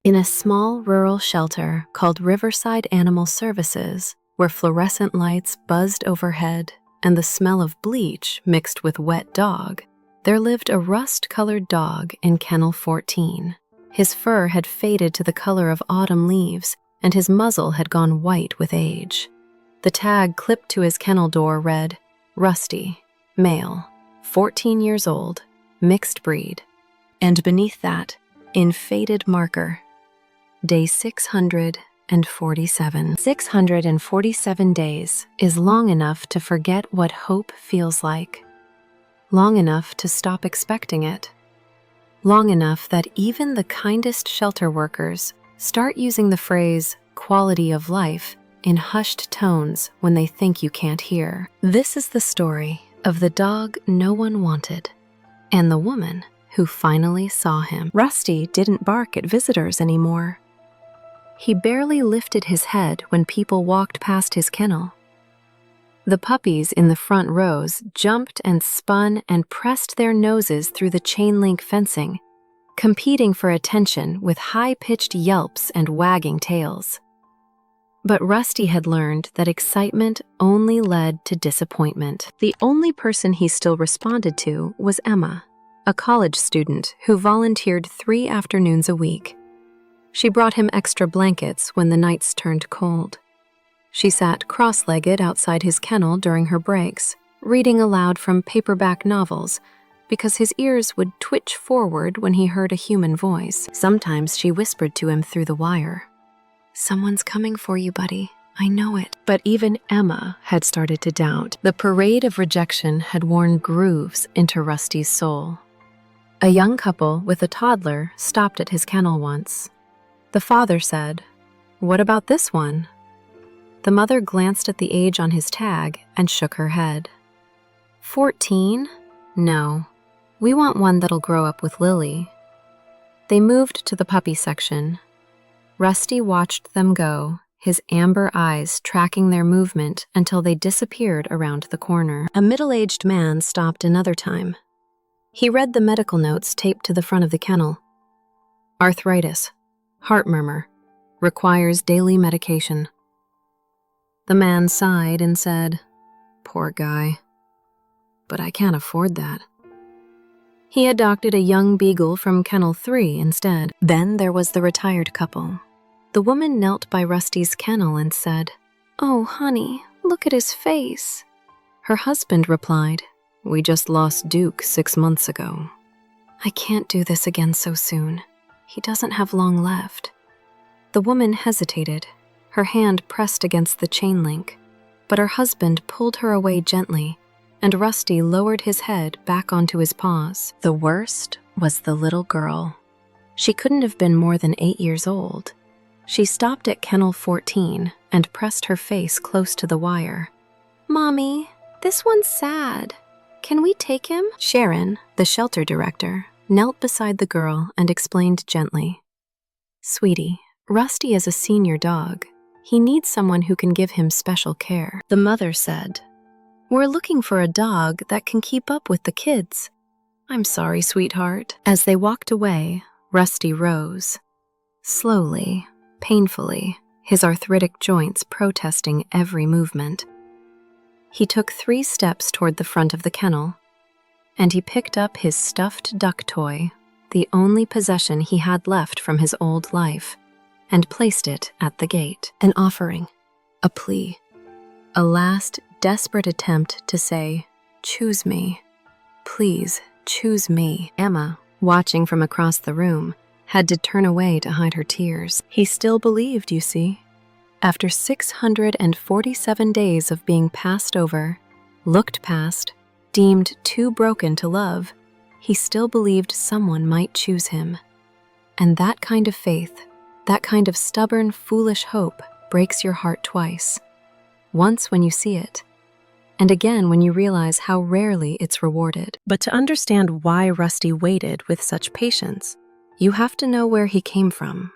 In a small rural shelter called Riverside Animal Services, where fluorescent lights buzzed overhead and the smell of bleach mixed with wet dog, there lived a rust-colored dog in kennel 14. His fur had faded to the color of autumn leaves, and his muzzle had gone white with age. The tag clipped to his kennel door read, "Rusty, male, 14 years old, mixed breed." And beneath that, in faded marker, Day 647. 647 days is long enough to forget what hope feels like. Long enough to stop expecting it. Long enough that even the kindest shelter workers start using the phrase quality of life in hushed tones when they think you can't hear. This is the story of the dog no one wanted and the woman who finally saw him. Rusty didn't bark at visitors anymore. He barely lifted his head when people walked past his kennel. The puppies in the front rows jumped and spun and pressed their noses through the chain-link fencing, competing for attention with high-pitched yelps and wagging tails. But Rusty had learned that excitement only led to disappointment. The only person he still responded to was Emma, a college student who volunteered 3 afternoons a week. She brought him extra blankets when the nights turned cold. She sat cross-legged outside his kennel during her breaks, reading aloud from paperback novels because his ears would twitch forward when he heard a human voice. Sometimes she whispered to him through the wire, "Someone's coming for you, buddy. I know it." But even Emma had started to doubt. The parade of rejection had worn grooves into Rusty's soul. A young couple with a toddler stopped at his kennel once. The father said, "What about this one?" The mother glanced at the age on his tag and shook her head. 14? No. We want one that'll grow up with Lily." They moved to the puppy section. Rusty watched them go, his amber eyes tracking their movement until they disappeared around the corner. A middle-aged man stopped another time. He read the medical notes taped to the front of the kennel. "Arthritis. Heart murmur. Requires daily medication." The man sighed and said, "Poor guy. But I can't afford that." He adopted a young beagle from Kennel 3 instead. Then there was the retired couple. The woman knelt by Rusty's kennel and said, "Oh, honey, look at his face." Her husband replied, "We just lost Duke 6 months ago." "I can't do this again so soon. He doesn't have long left." The woman hesitated, her hand pressed against the chain link, but her husband pulled her away gently, and Rusty lowered his head back onto his paws. The worst was the little girl. She couldn't have been more than 8 years old. She stopped at kennel 14 and pressed her face close to the wire. "Mommy, this one's sad. Can we take him?" Sharon, the shelter director, knelt beside the girl and explained gently, "Sweetie, Rusty is a senior dog. He needs someone who can give him special care." The mother said, "We're looking for a dog that can keep up with the kids." "I'm sorry, sweetheart." As they walked away, Rusty rose. Slowly, painfully, his arthritic joints protesting every movement. He took 3 steps toward the front of the kennel, and he picked up his stuffed duck toy, the only possession he had left from his old life, and placed it at the gate. An offering, a plea, a last desperate attempt to say, "Choose me. Please, choose me." Emma, watching from across the room, had to turn away to hide her tears. He still believed, you see. After 647 days of being passed over, looked past, deemed too broken to love, he still believed someone might choose him. And that kind of faith, that kind of stubborn, foolish hope breaks your heart twice. Once when you see it, and again when you realize how rarely it's rewarded. But to understand why Rusty waited with such patience, you have to know where he came from.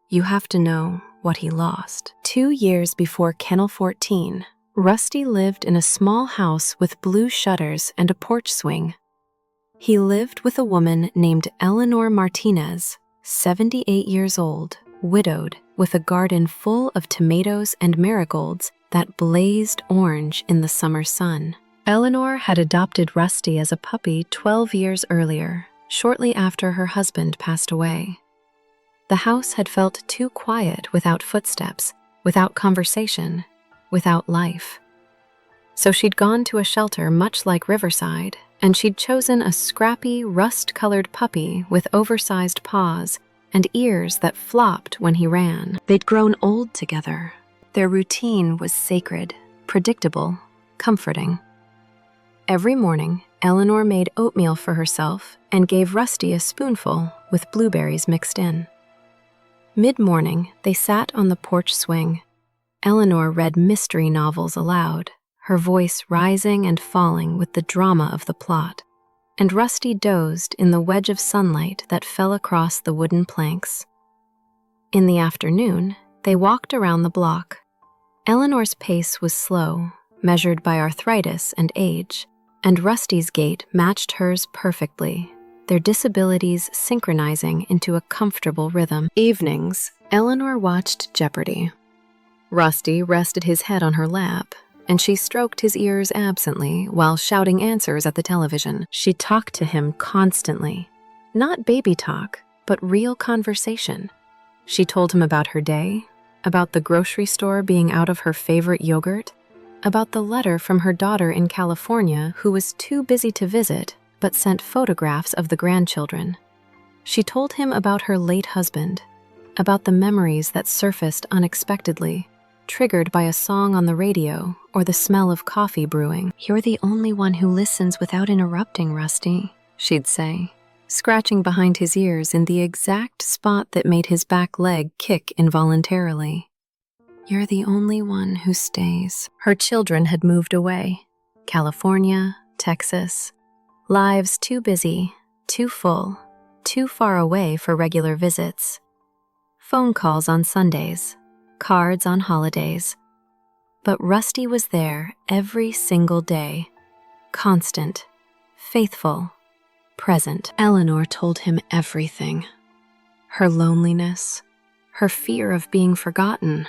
You have to know what he lost. 2 years before Kennel 14, Rusty lived in a small house with blue shutters and a porch swing. He lived with a woman named Eleanor Martinez, 78 years old, widowed, with a garden full of tomatoes and marigolds that blazed orange in the summer sun. Eleanor had adopted Rusty as a puppy 12 years earlier, shortly after her husband passed away. The house had felt too quiet without footsteps, without conversation, without life. So she'd gone to a shelter much like Riverside, and she'd chosen a scrappy, rust-colored puppy with oversized paws and ears that flopped when he ran. They'd grown old together. Their routine was sacred, predictable, comforting. Every morning, Eleanor made oatmeal for herself and gave Rusty a spoonful with blueberries mixed in. Mid-morning, they sat on the porch swing. Eleanor read mystery novels aloud, her voice rising and falling with the drama of the plot, and Rusty dozed in the wedge of sunlight that fell across the wooden planks. In the afternoon, they walked around the block. Eleanor's pace was slow, measured by arthritis and age, and Rusty's gait matched hers perfectly, their disabilities synchronizing into a comfortable rhythm. Evenings, Eleanor watched Jeopardy! Rusty rested his head on her lap, and she stroked his ears absently while shouting answers at the television. She talked to him constantly. Not baby talk, but real conversation. She told him about her day, about the grocery store being out of her favorite yogurt, about the letter from her daughter in California who was too busy to visit but sent photographs of the grandchildren. She told him about her late husband, about the memories that surfaced unexpectedly, triggered by a song on the radio or the smell of coffee brewing. "You're the only one who listens without interrupting, Rusty," she'd say, scratching behind his ears in the exact spot that made his back leg kick involuntarily. "You're the only one who stays." Her children had moved away. California, Texas. Lives too busy, too full, too far away for regular visits. Phone calls on Sundays, cards on holidays. But Rusty was there every single day, constant, faithful, present. Eleanor told him everything. Her loneliness, her fear of being forgotten,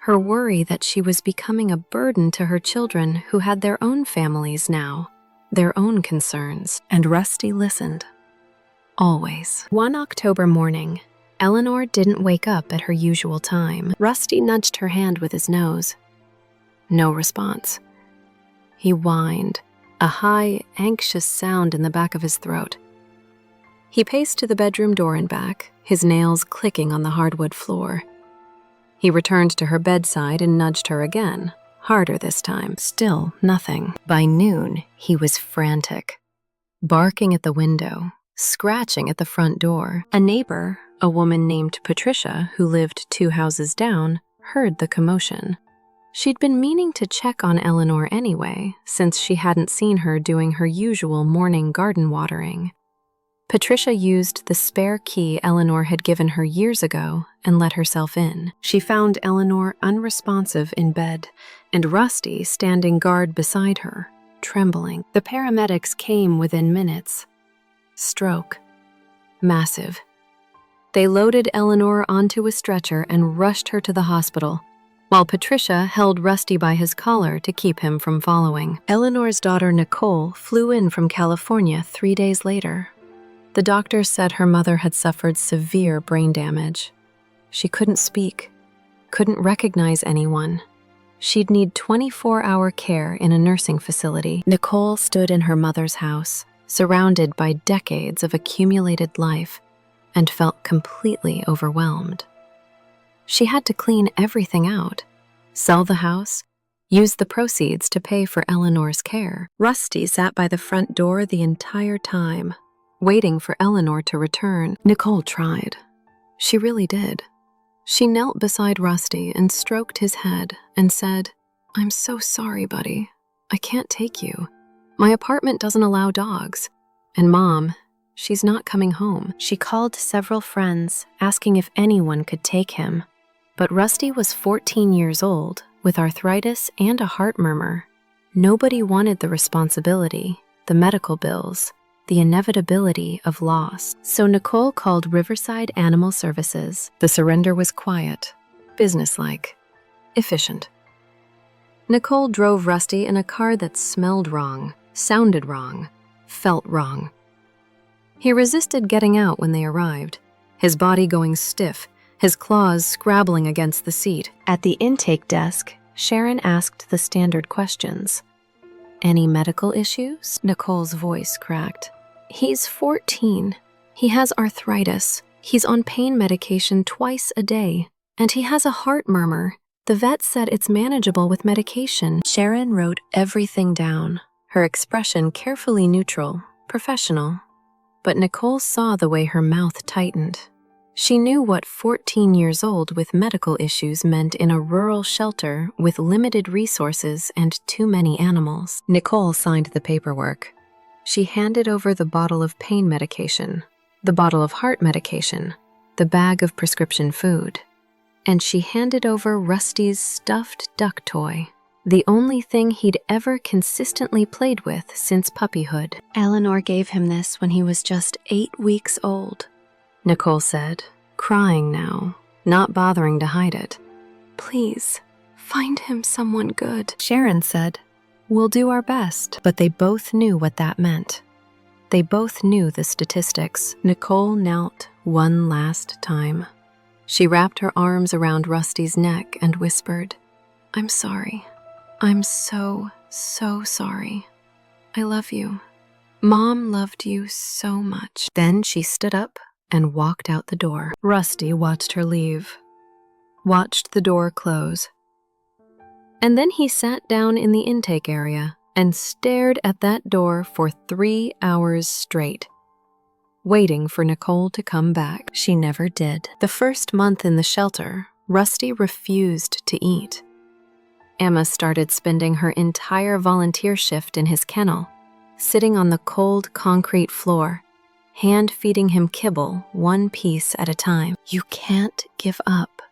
her worry that she was becoming a burden to her children who had their own families now, their own concerns. And Rusty listened. Always. One October morning, Eleanor didn't wake up at her usual time. Rusty nudged her hand with his nose. No response. He whined, a high, anxious sound in the back of his throat. He paced to the bedroom door and back, his nails clicking on the hardwood floor. He returned to her bedside and nudged her again, harder this time. Still nothing. By noon, he was frantic, barking at the window, scratching at the front door. A neighbor, a woman named Patricia, who lived 2 houses down, heard the commotion. She'd been meaning to check on Eleanor anyway, since she hadn't seen her doing her usual morning garden watering. Patricia used the spare key Eleanor had given her years ago and let herself in. She found Eleanor unresponsive in bed and Rusty standing guard beside her, trembling. The paramedics came within minutes. Stroke. Massive. They loaded Eleanor onto a stretcher and rushed her to the hospital, while Patricia held Rusty by his collar to keep him from following. Eleanor's daughter Nicole flew in from California 3 days later. The doctors said her mother had suffered severe brain damage. She couldn't speak, couldn't recognize anyone. She'd need 24-hour care in a nursing facility. Nicole stood in her mother's house, surrounded by decades of accumulated life, and felt completely overwhelmed. She had to clean everything out, sell the house, use the proceeds to pay for Eleanor's care. Rusty sat by the front door the entire time, waiting for Eleanor to return. Nicole tried. She really did. She knelt beside Rusty and stroked his head and said, "I'm so sorry, buddy. I can't take you. My apartment doesn't allow dogs. And Mom, she's not coming home." She called several friends, asking if anyone could take him. But Rusty was 14 years old, with arthritis and a heart murmur. Nobody wanted the responsibility, the medical bills, the inevitability of loss. So Nicole called Riverside Animal Services. The surrender was quiet, businesslike, efficient. Nicole drove Rusty in a car that smelled wrong, sounded wrong, felt wrong. He resisted getting out when they arrived, his body going stiff, his claws scrabbling against the seat. At the intake desk, Sharon asked the standard questions. "Any medical issues?" Nicole's voice cracked. "He's 14. He has arthritis. He's on pain medication twice a day. And he has a heart murmur. The vet said it's manageable with medication." Sharon wrote everything down, her expression carefully neutral, professional. But Nicole saw the way her mouth tightened. She knew what 14 years old with medical issues meant in a rural shelter with limited resources and too many animals. Nicole signed the paperwork. She handed over the bottle of pain medication, the bottle of heart medication, the bag of prescription food. And she handed over Rusty's stuffed duck toy, the only thing he'd ever consistently played with since puppyhood. "Eleanor gave him this when he was just 8 weeks old," Nicole said, crying now, not bothering to hide it. "Please, find him someone good." Sharon said, "We'll do our best." But they both knew what that meant. They both knew the statistics. Nicole knelt one last time. She wrapped her arms around Rusty's neck and whispered, "I'm sorry. I'm so, so sorry. I love you. Mom loved you so much." Then she stood up and walked out the door. Rusty watched her leave, watched the door close. And then he sat down in the intake area and stared at that door for 3 hours straight, waiting for Nicole to come back. She never did. The first month in the shelter, Rusty refused to eat. Emma started spending her entire volunteer shift in his kennel, sitting on the cold concrete floor, hand-feeding him kibble one piece at a time. "You can't give up,"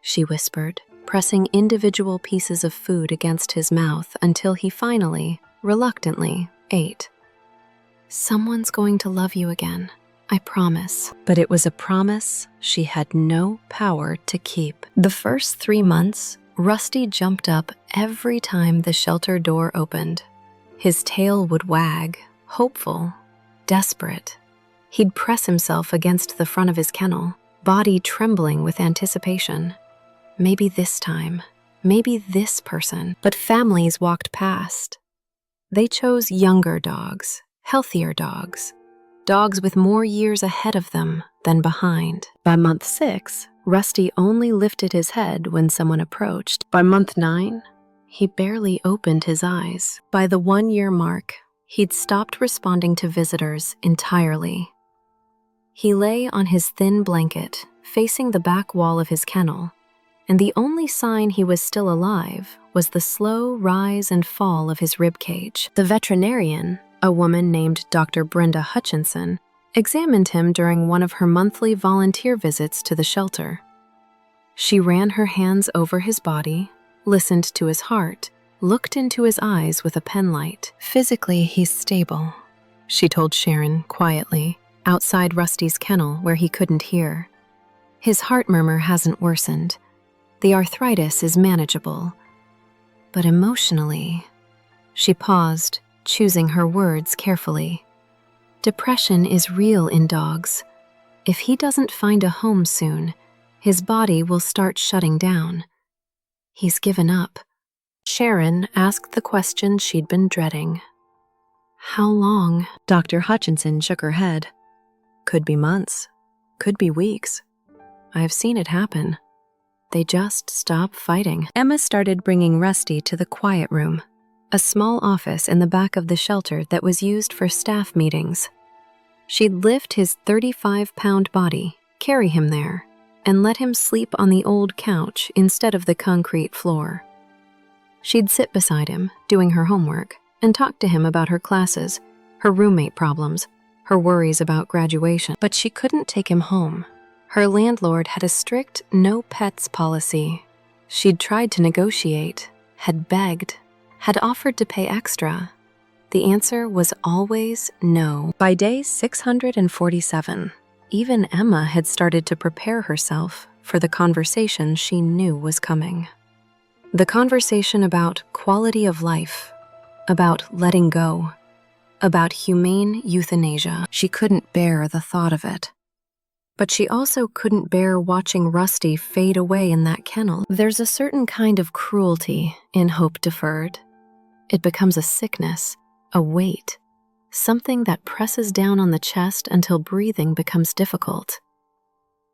she whispered, pressing individual pieces of food against his mouth until he finally, reluctantly, ate. "Someone's going to love you again, I promise." But it was a promise she had no power to keep. The first 3 months, Rusty jumped up every time the shelter door opened. His tail would wag, hopeful, desperate. He'd press himself against the front of his kennel, body trembling with anticipation. Maybe this time, maybe this person. But families walked past. They chose younger dogs, healthier dogs, dogs with more years ahead of them than behind. By month 6, Rusty only lifted his head when someone approached. By month 9, he barely opened his eyes. By the 1-year mark, he'd stopped responding to visitors entirely. He lay on his thin blanket, facing the back wall of his kennel, and the only sign he was still alive was the slow rise and fall of his ribcage. The veterinarian, a woman named Dr. Brenda Hutchinson, examined him during one of her monthly volunteer visits to the shelter. She ran her hands over his body, listened to his heart, looked into his eyes with a penlight. "Physically, he's stable," she told Sharon quietly, outside Rusty's kennel where he couldn't hear. "His heart murmur hasn't worsened. The arthritis is manageable. But emotionally..." She paused, choosing her words carefully. "Depression is real in dogs. If he doesn't find a home soon, his body will start shutting down. He's given up." Sharon asked the question she'd been dreading. "How long?" Dr. Hutchinson shook her head. "Could be months. Could be weeks. I've seen it happen. They just stop fighting." Emma started bringing Rusty to the quiet room, a small office in the back of the shelter that was used for staff meetings. She'd lift his 35-pound body, carry him there, and let him sleep on the old couch instead of the concrete floor. She'd sit beside him, doing her homework, and talk to him about her classes, her roommate problems, her worries about graduation. But she couldn't take him home. Her landlord had a strict no pets policy. She'd tried to negotiate, had begged, had offered to pay extra. The answer was always no. By day 647, even Emma had started to prepare herself for the conversation she knew was coming. The conversation about quality of life, about letting go, about humane euthanasia. She couldn't bear the thought of it. But she also couldn't bear watching Rusty fade away in that kennel. There's a certain kind of cruelty in hope deferred. It becomes a sickness, a weight, something that presses down on the chest until breathing becomes difficult.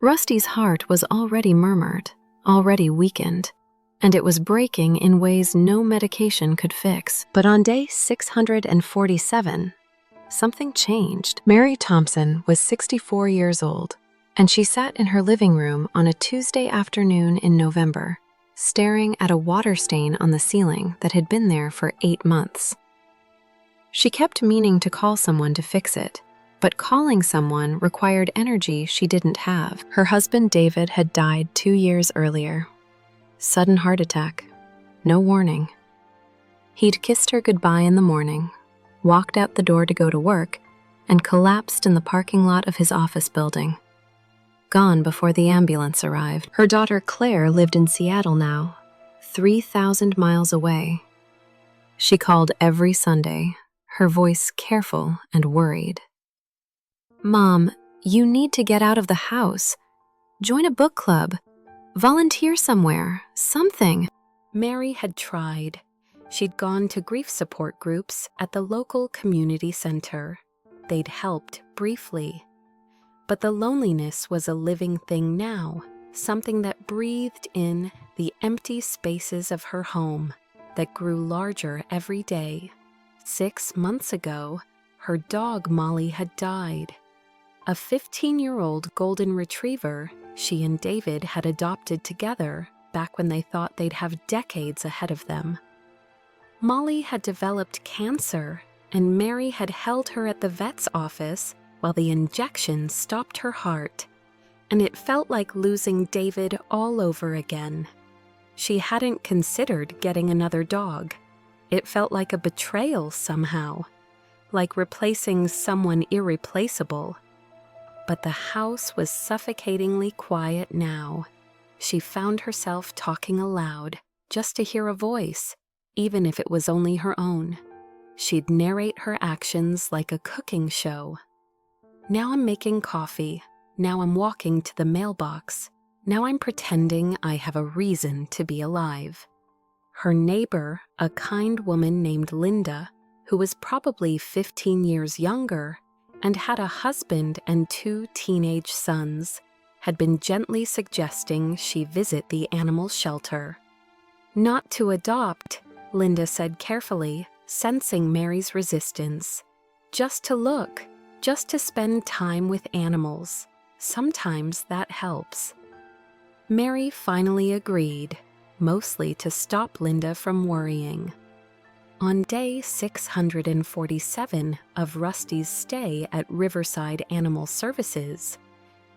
Rusty's heart was already murmured, already weakened, and it was breaking in ways no medication could fix. But on day 647, something changed. Mary Thompson was 64 years old, and she sat in her living room on a Tuesday afternoon in November, staring at a water stain on the ceiling that had been there for 8 months. She kept meaning to call someone to fix it, but calling someone required energy she didn't have. Her husband David had died 2 years earlier. Sudden heart attack. No warning. He'd kissed her goodbye in the morning, walked out the door to go to work, and collapsed in the parking lot of his office building. Gone before the ambulance arrived. Her daughter Claire lived in Seattle now, 3,000 miles away. She called every Sunday, her voice careful and worried. "Mom, you need to get out of the house. Join a book club. Volunteer somewhere, something." Mary had tried. She'd gone to grief support groups at the local community center. They'd helped briefly. But the loneliness was a living thing now, something that breathed in the empty spaces of her home, that grew larger every day. 6 months ago, her dog Molly had died. A 15-year-old golden retriever she and David had adopted together back when they thought they'd have decades ahead of them. Molly had developed cancer, and Mary had held her at the vet's office while the injection stopped her heart, and it felt like losing David all over again. She hadn't considered getting another dog. It felt like a betrayal somehow, like replacing someone irreplaceable. But the house was suffocatingly quiet now. She found herself talking aloud, just to hear a voice, even if it was only her own. She'd narrate her actions like a cooking show. Now I'm making coffee. Now I'm walking to the mailbox. Now I'm pretending I have a reason to be alive. Her neighbor, a kind woman named Linda, who was probably 15 years younger and had a husband and 2 teenage sons, had been gently suggesting she visit the animal shelter. Not to adopt, Linda said carefully, sensing Mary's resistance. Just to look, just to spend time with animals. Sometimes that helps. Mary finally agreed, mostly to stop Linda from worrying. On day 647 of Rusty's stay at Riverside Animal Services,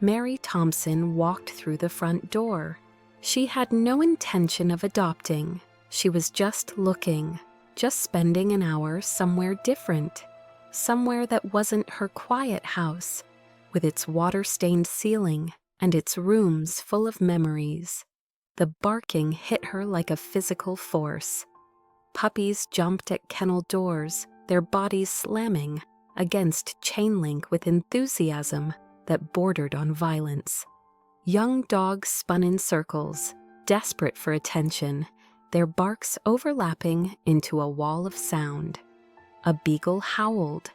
Mary Thompson walked through the front door. She had no intention of adopting. She was just looking, just spending an hour somewhere different, somewhere that wasn't her quiet house, with its water-stained ceiling and its rooms full of memories. The barking hit her like a physical force. Puppies jumped at kennel doors, their bodies slamming against chain link with enthusiasm that bordered on violence. Young dogs spun in circles, desperate for attention, their barks overlapping into a wall of sound. A beagle howled.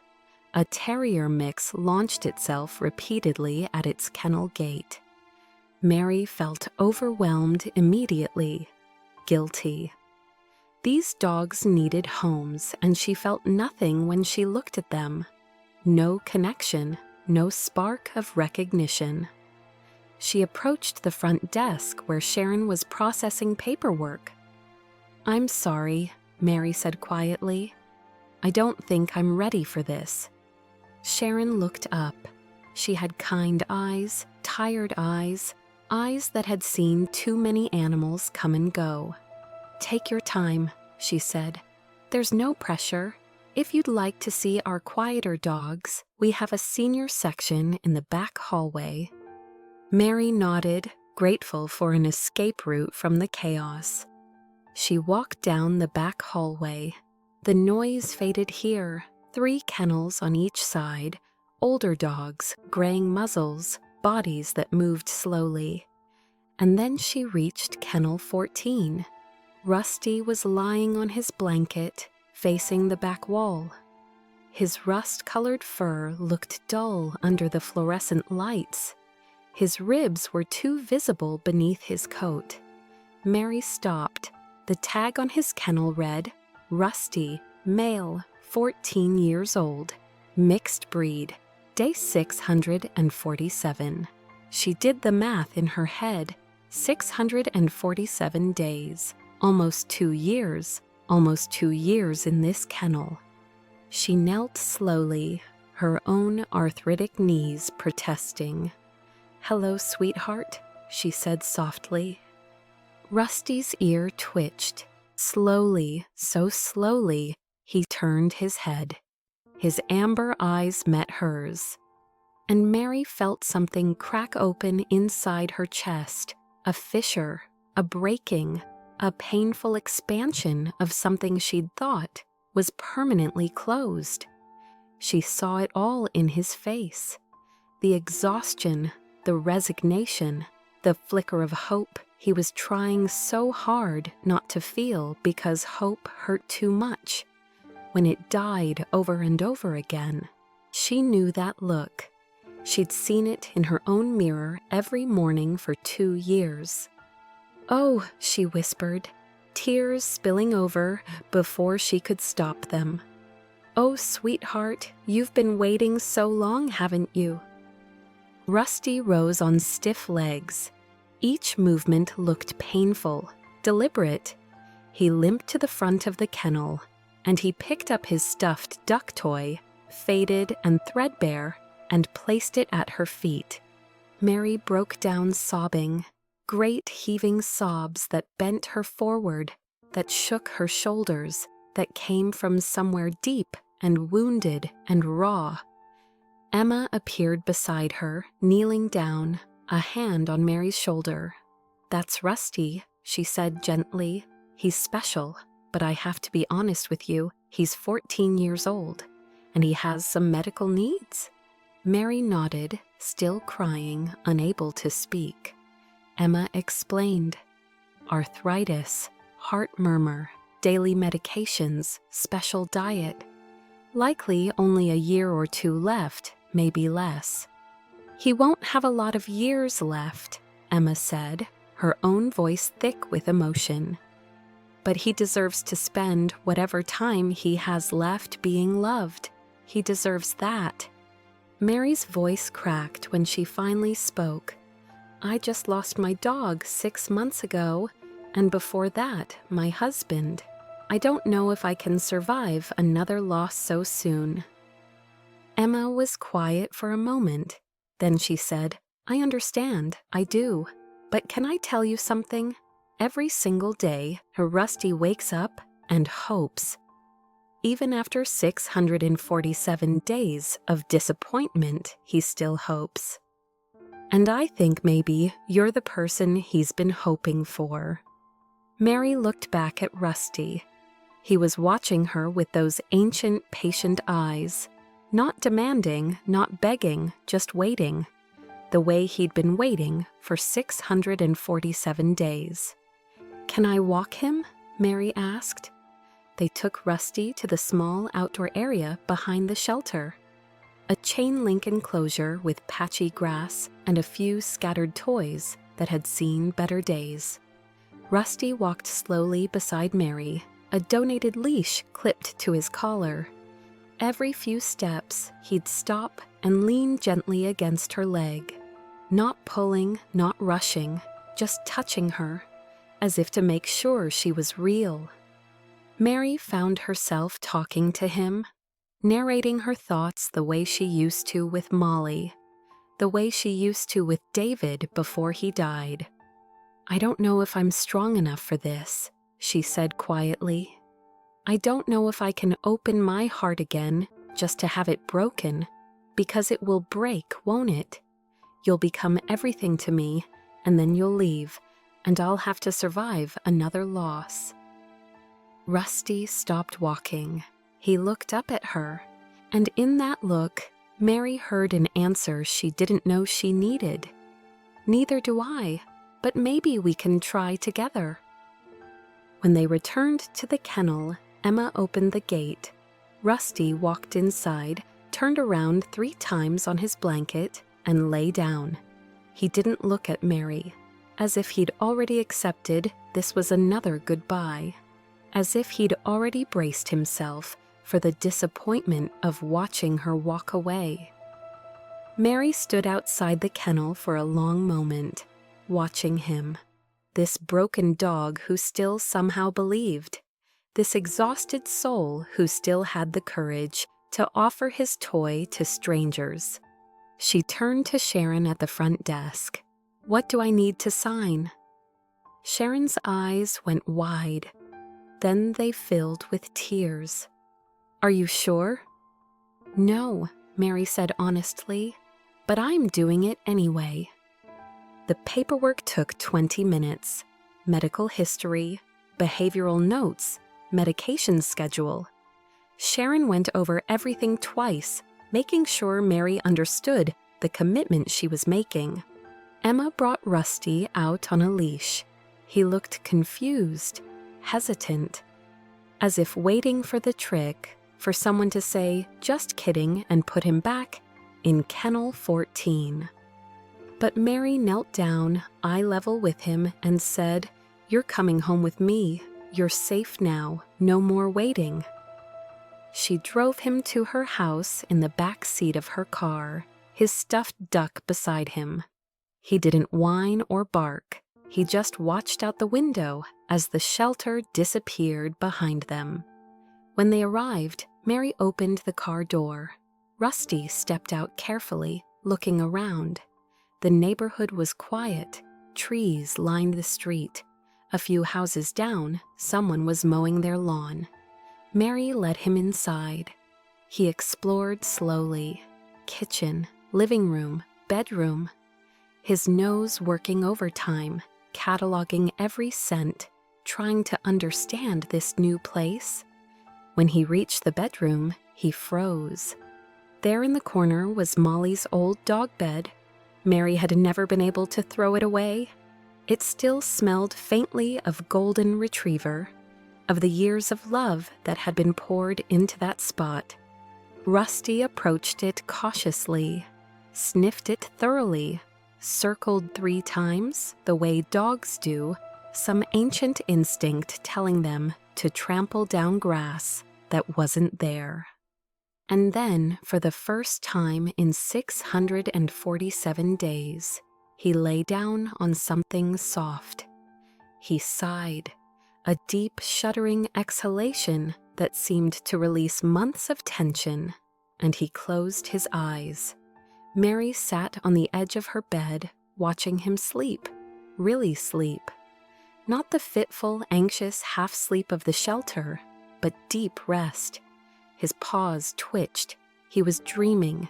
A terrier mix launched itself repeatedly at its kennel gate. Mary felt overwhelmed immediately, guilty. These dogs needed homes, and she felt nothing when she looked at them. No connection, no spark of recognition. She approached the front desk where Sharon was processing paperwork. "I'm sorry," Mary said quietly. "I don't think I'm ready for this." Sharon looked up. She had kind eyes, tired eyes, eyes that had seen too many animals come and go. "Take your time," she said. "There's no pressure. If you'd like to see our quieter dogs, we have a senior section in the back hallway. Mary nodded, grateful for an escape route from the chaos. She walked down the back hallway. The noise faded here, 3 kennels on each side, older dogs, graying muzzles, bodies that moved slowly. And then she reached Kennel 14. Rusty was lying on his blanket, facing the back wall. His rust-colored fur looked dull under the fluorescent lights. His ribs were too visible beneath his coat. Mary stopped. The tag on his kennel read, Rusty, male, 14 years old, mixed breed, day 647. She did the math in her head. 647 days, almost 2 years, almost 2 years in this kennel. She knelt slowly, her own arthritic knees protesting. "Hello, sweetheart," she said softly. Rusty's ear twitched. Slowly, so slowly, he turned his head. His amber eyes met hers. And Mary felt something crack open inside her chest, a fissure, a breaking, a painful expansion of something she'd thought was permanently closed. She saw it all in his face. The exhaustion, the resignation, the flicker of hope he was trying so hard not to feel because hope hurt too much. When it died over and over again, she knew that look. She'd seen it in her own mirror every morning for 2 years. "Oh," she whispered, tears spilling over before she could stop them. "Oh, sweetheart, you've been waiting so long, haven't you?" Rusty rose on stiff legs. Each movement looked painful, deliberate. He limped to the front of the kennel, and he picked up his stuffed duck toy, faded and threadbare, and placed it at her feet. Mary broke down sobbing, great heaving sobs that bent her forward, that shook her shoulders, that came from somewhere deep and wounded and raw. Emma appeared beside her, kneeling down, a hand on Mary's shoulder. "That's Rusty," she said gently. "He's special, but I have to be honest with you, he's 14 years old, and he has some medical needs." Mary nodded, still crying, unable to speak. Emma explained. Arthritis, heart murmur, daily medications, special diet. Likely only a year or 2 left, maybe less. "He won't have a lot of years left," Emma said, her own voice thick with emotion. "But he deserves to spend whatever time he has left being loved. He deserves that." Mary's voice cracked when she finally spoke. "I just lost my dog 6 months ago, and before that, my husband. I don't know if I can survive another loss so soon." Emma was quiet for a moment. Then she said, "I understand, I do. But can I tell you something? Every single day, her Rusty wakes up and hopes. Even after 647 days of disappointment, he still hopes. And I think maybe you're the person he's been hoping for." Mary looked back at Rusty. He was watching her with those ancient, patient eyes. Not demanding, not begging, just waiting. The way he'd been waiting for 647 days. "Can I walk him?" Mary asked. They took Rusty to the small outdoor area behind the shelter. A chain-link enclosure with patchy grass and a few scattered toys that had seen better days. Rusty walked slowly beside Mary, a donated leash clipped to his collar. Every few steps, he'd stop and lean gently against her leg. Not pulling, not rushing, just touching her, as if to make sure she was real. Mary found herself talking to him, narrating her thoughts the way she used to with Molly, the way she used to with David before he died. "I don't know if I'm strong enough for this," she said quietly. I don't know if I can open my heart again just to have it broken, because it will break, won't it? You'll become everything to me, and then you'll leave, and I'll have to survive another loss." Rusty stopped walking. He looked up at her, and in that look, Mary heard an answer she didn't know she needed. "Neither do I, but maybe we can try together." When they returned to the kennel, Emma opened the gate. Rusty walked inside, turned around 3 times on his blanket, and lay down. He didn't look at Mary, as if he'd already accepted this was another goodbye, as if he'd already braced himself for the disappointment of watching her walk away. Mary stood outside the kennel for a long moment, watching him. This broken dog who still somehow believed. This exhausted soul who still had the courage to offer his toy to strangers. She turned to Sharon at the front desk. "What do I need to sign?" Sharon's eyes went wide. Then they filled with tears. "Are you sure?" "No," Mary said honestly, "but I'm doing it anyway." The paperwork took 20 minutes. Medical history, behavioral notes, medication schedule. Sharon went over everything twice, making sure Mary understood the commitment she was making. Emma brought Rusty out on a leash. He looked confused, hesitant, as if waiting for the trick, for someone to say, "Just kidding," and put him back in Kennel 14. But Mary knelt down, eye level with him, and said, "You're coming home with me. You're safe now. No more waiting." She drove him to her house in the back seat of her car, his stuffed duck beside him. He didn't whine or bark. He just watched out the window as the shelter disappeared behind them. When they arrived, Mary opened the car door. Rusty stepped out carefully, looking around. The neighborhood was quiet. Trees lined the street. A few houses down, someone was mowing their lawn. Mary led him inside. He explored slowly. Kitchen, living room, bedroom. His nose working overtime, cataloging every scent, trying to understand this new place. When he reached the bedroom, he froze. There in the corner was Molly's old dog bed. Mary had never been able to throw it away. It still smelled faintly of golden retriever, of the years of love that had been poured into that spot. Rusty approached it cautiously, sniffed it thoroughly, circled 3 times the way dogs do, some ancient instinct telling them to trample down grass that wasn't there. And then, for the first time in 647 days, he lay down on something soft. He sighed, a deep, shuddering exhalation that seemed to release months of tension, and he closed his eyes. Mary sat on the edge of her bed, watching him sleep, really sleep. Not the fitful, anxious half-sleep of the shelter, but deep rest. His paws twitched. He was dreaming.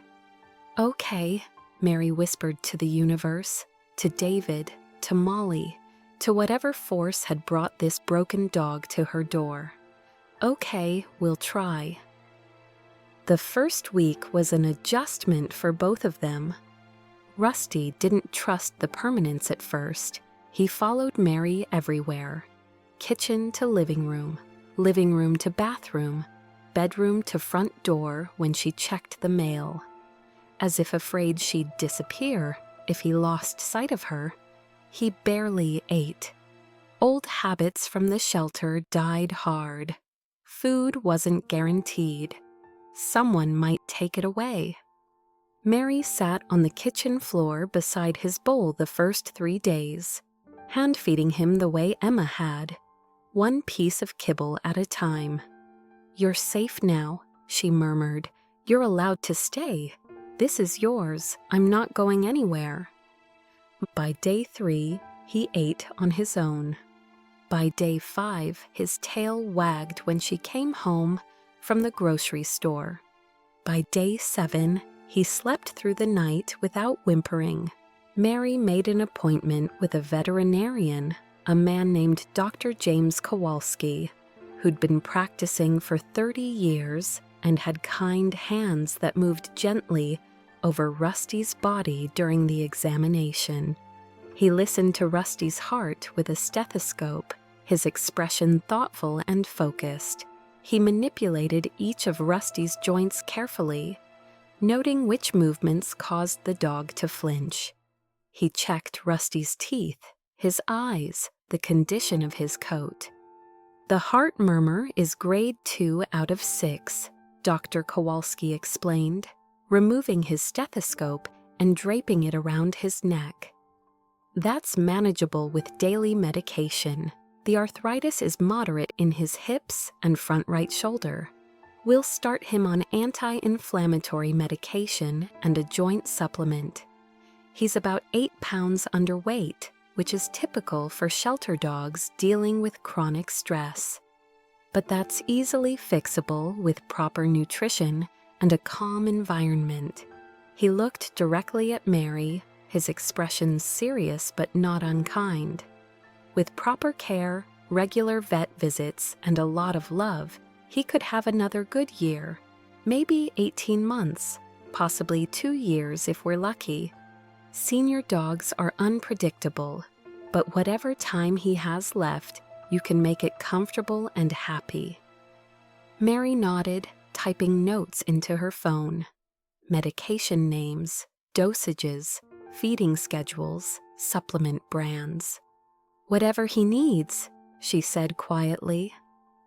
"Okay," Mary whispered to the universe, to David, to Molly, to whatever force had brought this broken dog to her door. "Okay, we'll try." The first week was an adjustment for both of them. Rusty didn't trust the permanence at first. He followed Mary everywhere. Kitchen to living room to bathroom, bedroom to front door when she checked the mail. As if afraid she'd disappear if he lost sight of her, he barely ate. Old habits from the shelter died hard. Food wasn't guaranteed. Someone might take it away. Mary sat on the kitchen floor beside his bowl the first 3 days, hand-feeding him the way Emma had, one piece of kibble at a time. "You're safe now," she murmured. "You're allowed to stay. This is yours. I'm not going anywhere." By day 3, he ate on his own. By day 5, his tail wagged when she came home from the grocery store. By day 7, he slept through the night without whimpering. Mary made an appointment with a veterinarian, a man named Dr. James Kowalski, who'd been practicing for 30 years and had kind hands that moved gently over Rusty's body during the examination. He listened to Rusty's heart with a stethoscope, his expression thoughtful and focused. He manipulated each of Rusty's joints carefully, noting which movements caused the dog to flinch. He checked Rusty's teeth, his eyes, the condition of his coat. The heart murmur is grade 2 out of 6, Dr. Kowalski explained, removing his stethoscope and draping it around his neck. That's manageable with daily medication. The arthritis is moderate in his hips and front right shoulder. We'll start him on anti-inflammatory medication and a joint supplement. He's about 8 pounds underweight, which is typical for shelter dogs dealing with chronic stress. But that's easily fixable with proper nutrition and a calm environment. He looked directly at Mary, his expression serious but not unkind. With proper care, regular vet visits, and a lot of love, he could have another good year, maybe 18 months, possibly 2 years if we're lucky. Senior dogs are unpredictable, but whatever time he has left, you can make it comfortable and happy. Mary nodded, typing notes into her phone. Medication names, dosages, feeding schedules, supplement brands. Whatever he needs, she said quietly.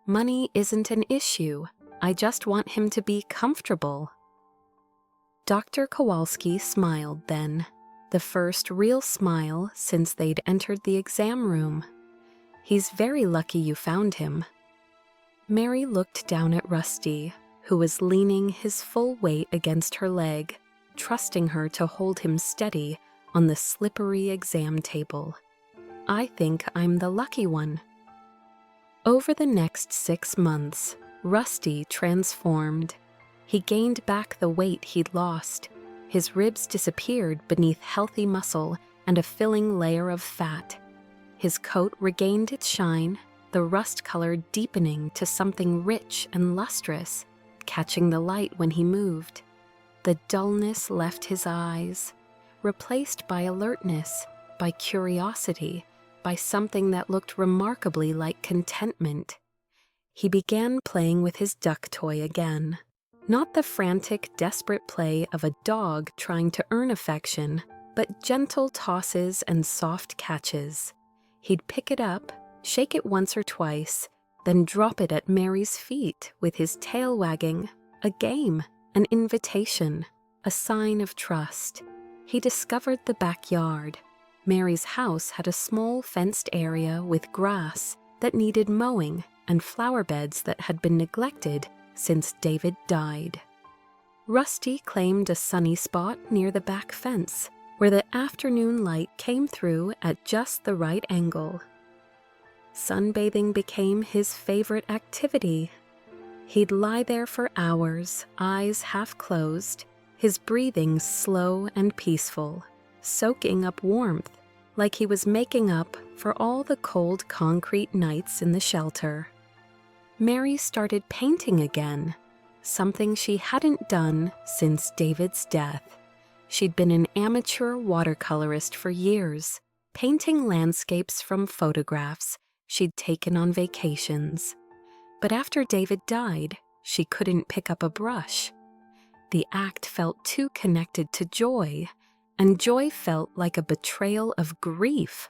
Money isn't an issue. I just want him to be comfortable. Dr. Kowalski smiled then, the first real smile since they'd entered the exam room. He's very lucky you found him. Mary looked down at Rusty, who was leaning his full weight against her leg, trusting her to hold him steady on the slippery exam table. I think I'm the lucky one. Over the next 6 months, Rusty transformed. He gained back the weight he'd lost. His ribs disappeared beneath healthy muscle and a filling layer of fat. His coat regained its shine, the rust color deepening to something rich and lustrous, catching the light when he moved. The dullness left his eyes, replaced by alertness, by curiosity, by something that looked remarkably like contentment. He began playing with his duck toy again. Not the frantic, desperate play of a dog trying to earn affection, but gentle tosses and soft catches. He'd pick it up, shake it once or twice, then drop it at Mary's feet with his tail wagging. A game, an invitation, a sign of trust. He discovered the backyard. Mary's house had a small fenced area with grass that needed mowing and flower beds that had been neglected since David died. Rusty claimed a sunny spot near the back fence, where the afternoon light came through at just the right angle. Sunbathing became his favorite activity. He'd lie there for hours, eyes half closed, his breathing slow and peaceful, soaking up warmth, like he was making up for all the cold concrete nights in the shelter. Mary started painting again, something she hadn't done since David's death. She'd been an amateur watercolorist for years, painting landscapes from photographs she'd taken on vacations. But after David died, she couldn't pick up a brush. The act felt too connected to joy, and joy felt like a betrayal of grief.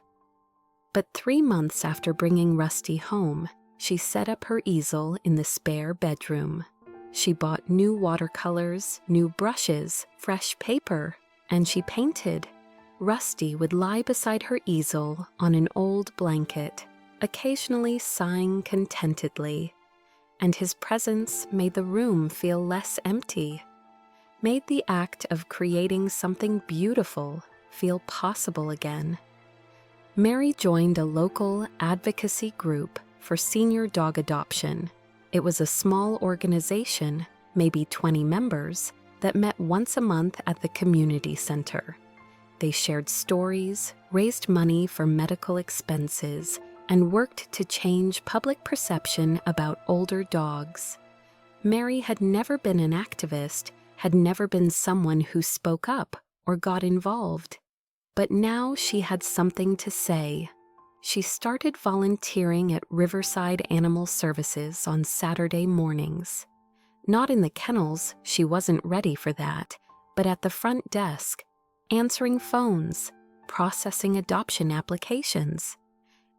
But 3 months after bringing Rusty home, she set up her easel in the spare bedroom. She bought new watercolors, new brushes, fresh paper, and she painted. Rusty would lie beside her easel on an old blanket, occasionally sighing contentedly, and his presence made the room feel less empty, made the act of creating something beautiful feel possible again. Mary joined a local advocacy group for senior dog adoption. It was a small organization, maybe 20 members, that met once a month at the community center. They shared stories, raised money for medical expenses, and worked to change public perception about older dogs. Mary had never been an activist, had never been someone who spoke up or got involved. But now she had something to say. She started volunteering at Riverside Animal Services on Saturday mornings. Not in the kennels, she wasn't ready for that, but at the front desk, answering phones, processing adoption applications,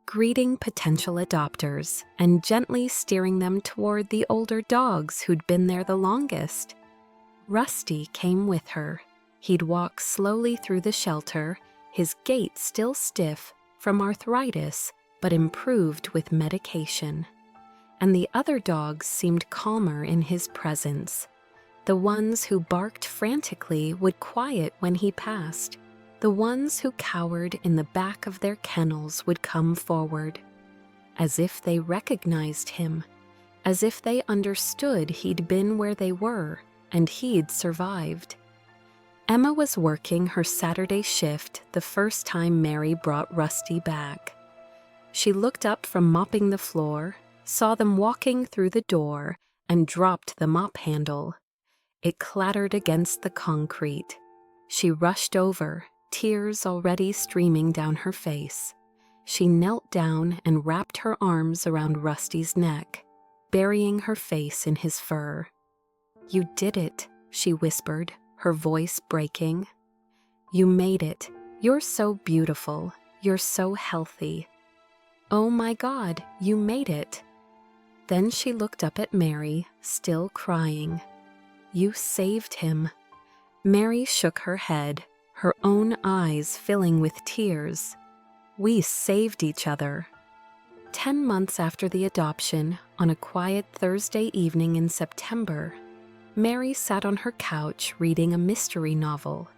greeting potential adopters, and gently steering them toward the older dogs who'd been there the longest. Rusty came with her. He'd walk slowly through the shelter, his gait still stiff from arthritis, but improved with medication. And the other dogs seemed calmer in his presence. The ones who barked frantically would quiet when he passed. The ones who cowered in the back of their kennels would come forward, as if they recognized him, as if they understood he'd been where they were and he'd survived. Emma was working her Saturday shift the first time Mary brought Rusty back. She looked up from mopping the floor, saw them walking through the door, and dropped the mop handle. It clattered against the concrete. She rushed over, tears already streaming down her face. She knelt down and wrapped her arms around Rusty's neck, burying her face in his fur. "You did it," she whispered, her voice breaking. "You made it. You're so beautiful. You're so healthy. Oh my God, you made it." Then she looked up at Mary, still crying. "You saved him." Mary shook her head, her own eyes filling with tears. "We saved each other." 10 months after the adoption, on a quiet Thursday evening in September, Mary sat on her couch reading a mystery novel.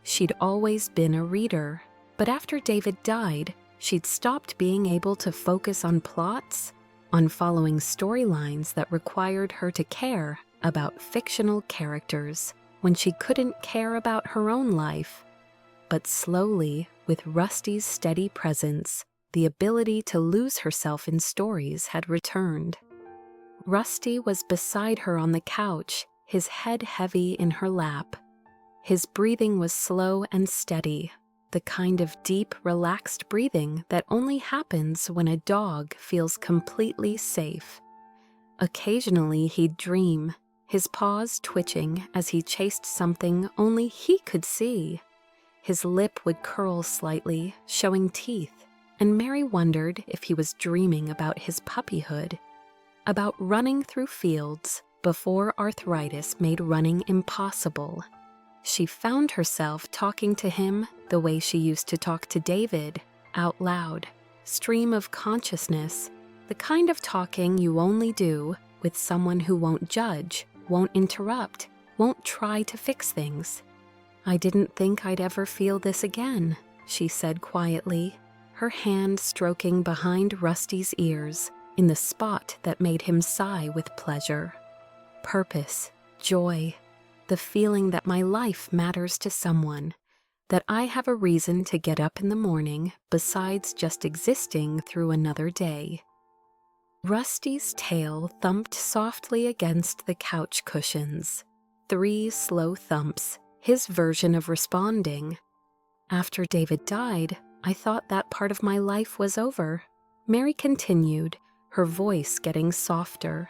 She'd always been a reader, but after David died, she'd stopped being able to focus on plots, on following storylines that required her to care about fictional characters when she couldn't care about her own life. But slowly, with Rusty's steady presence, the ability to lose herself in stories had returned. Rusty was beside her on the couch, his head heavy in her lap. His breathing was slow and steady, the kind of deep, relaxed breathing that only happens when a dog feels completely safe. Occasionally he'd dream, his paws twitching as he chased something only he could see. His lip would curl slightly, showing teeth, and Mary wondered if he was dreaming about his puppyhood, about running through fields before arthritis made running impossible. She found herself talking to him the way she used to talk to David, out loud, stream of consciousness, the kind of talking you only do with someone who won't judge, won't interrupt, won't try to fix things. "I didn't think I'd ever feel this again," she said quietly, her hand stroking behind Rusty's ears in the spot that made him sigh with pleasure. Purpose, joy, the feeling that my life matters to someone, that I have a reason to get up in the morning besides just existing through another day. Rusty's tail thumped softly against the couch cushions. 3 slow thumps, his version of responding. "After David died, I thought that part of my life was over," Mary continued, her voice getting softer.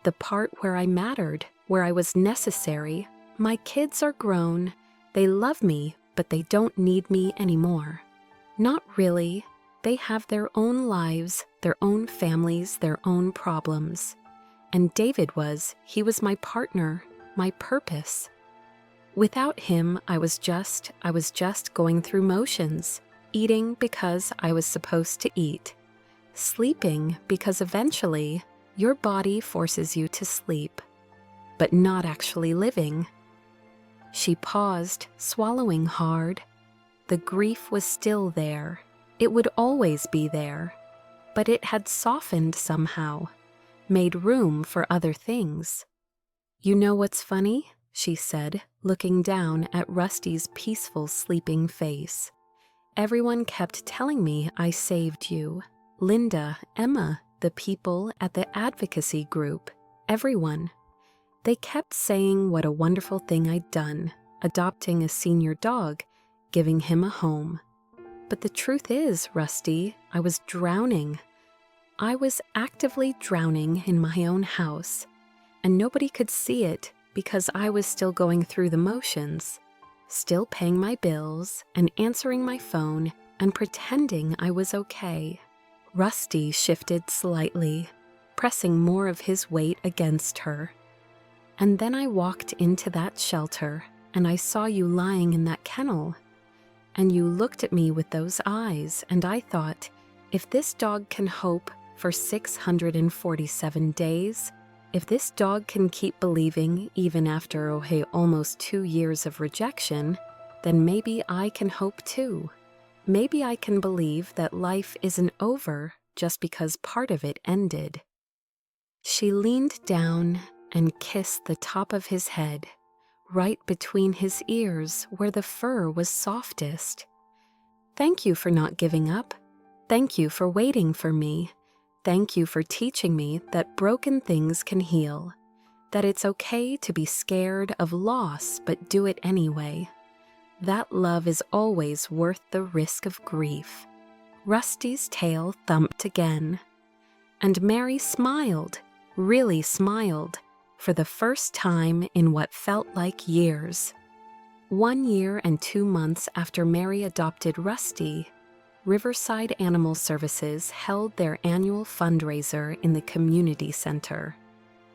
"The part where I mattered, where I was necessary. My kids are grown. They love me, but they don't need me anymore." Not really. They have their own lives, their own families, their own problems. And David he was my partner, my purpose. Without him, I was just going through motions, eating because I was supposed to eat, sleeping because eventually your body forces you to sleep, but not actually living. She paused, swallowing hard. The grief was still there. It would always be there, but it had softened somehow, made room for other things. "You know what's funny?" she said, looking down at Rusty's peaceful sleeping face. "Everyone kept telling me I saved you. Linda, Emma, the people at the advocacy group, everyone. They kept saying what a wonderful thing I'd done, adopting a senior dog, giving him a home. But the truth is, Rusty, I was drowning. I was actively drowning in my own house, and nobody could see it because I was still going through the motions, still paying my bills and answering my phone and pretending I was okay." Rusty shifted slightly, pressing more of his weight against her. "And then I walked into that shelter, and I saw you lying in that kennel. And you looked at me with those eyes, and I thought, if this dog can hope for 647 days, if this dog can keep believing even after, almost 2 years of rejection, then maybe I can hope too. Maybe I can believe that life isn't over just because part of it ended." She leaned down and kissed the top of his head, right between his ears where the fur was softest. "Thank you for not giving up. Thank you for waiting for me. Thank you for teaching me that broken things can heal, that it's okay to be scared of loss but do it anyway. That love is always worth the risk of grief." Rusty's tail thumped again, and Mary smiled, really smiled, for the first time in what felt like years. 1 year and 2 months after Mary adopted Rusty, Riverside Animal Services held their annual fundraiser in the community center.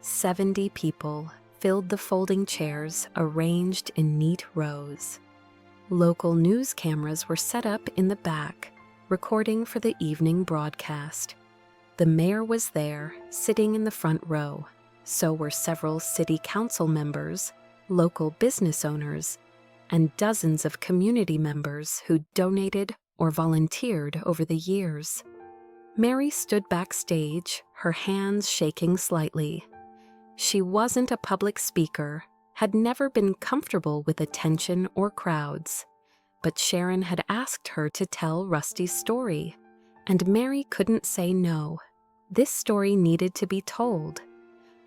70 people filled the folding chairs arranged in neat rows. Local news cameras were set up in the back, recording for the evening broadcast. The mayor was there, sitting in the front row. So were several city council members, local business owners, and dozens of community members who donated or volunteered over the years. Mary stood backstage, her hands shaking slightly. She wasn't a public speaker, had never been comfortable with attention or crowds, but Sharon had asked her to tell Rusty's story, and Mary couldn't say no. This story needed to be told.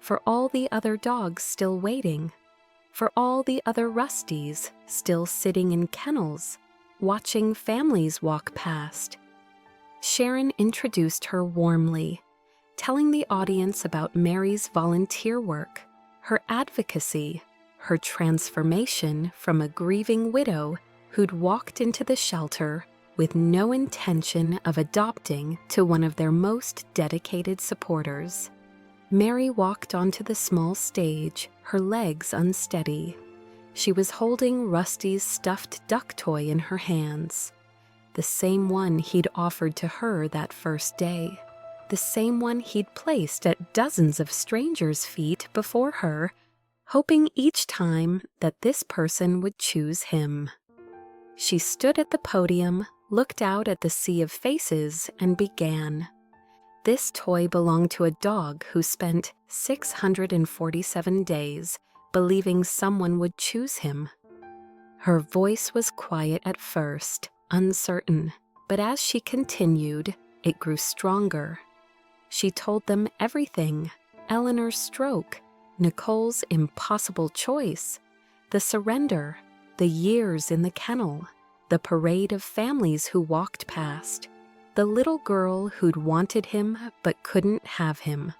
For all the other dogs still waiting, for all the other Rusties still sitting in kennels, watching families walk past. Sharon introduced her warmly, telling the audience about Mary's volunteer work, her advocacy, her transformation from a grieving widow who'd walked into the shelter with no intention of adopting to one of their most dedicated supporters. Mary walked onto the small stage, her legs unsteady. She was holding Rusty's stuffed duck toy in her hands, the same one he'd offered to her that first day, the same one he'd placed at dozens of strangers' feet before her, hoping each time that this person would choose him. She stood at the podium, looked out at the sea of faces, and began. This toy belonged to a dog who spent 647 days believing someone would choose him. Her voice was quiet at first, uncertain, but as she continued, it grew stronger. She told them everything: Eleanor's stroke, Nicole's impossible choice, the surrender, the years in the kennel, the parade of families who walked past, the little girl who'd wanted him but couldn't have him,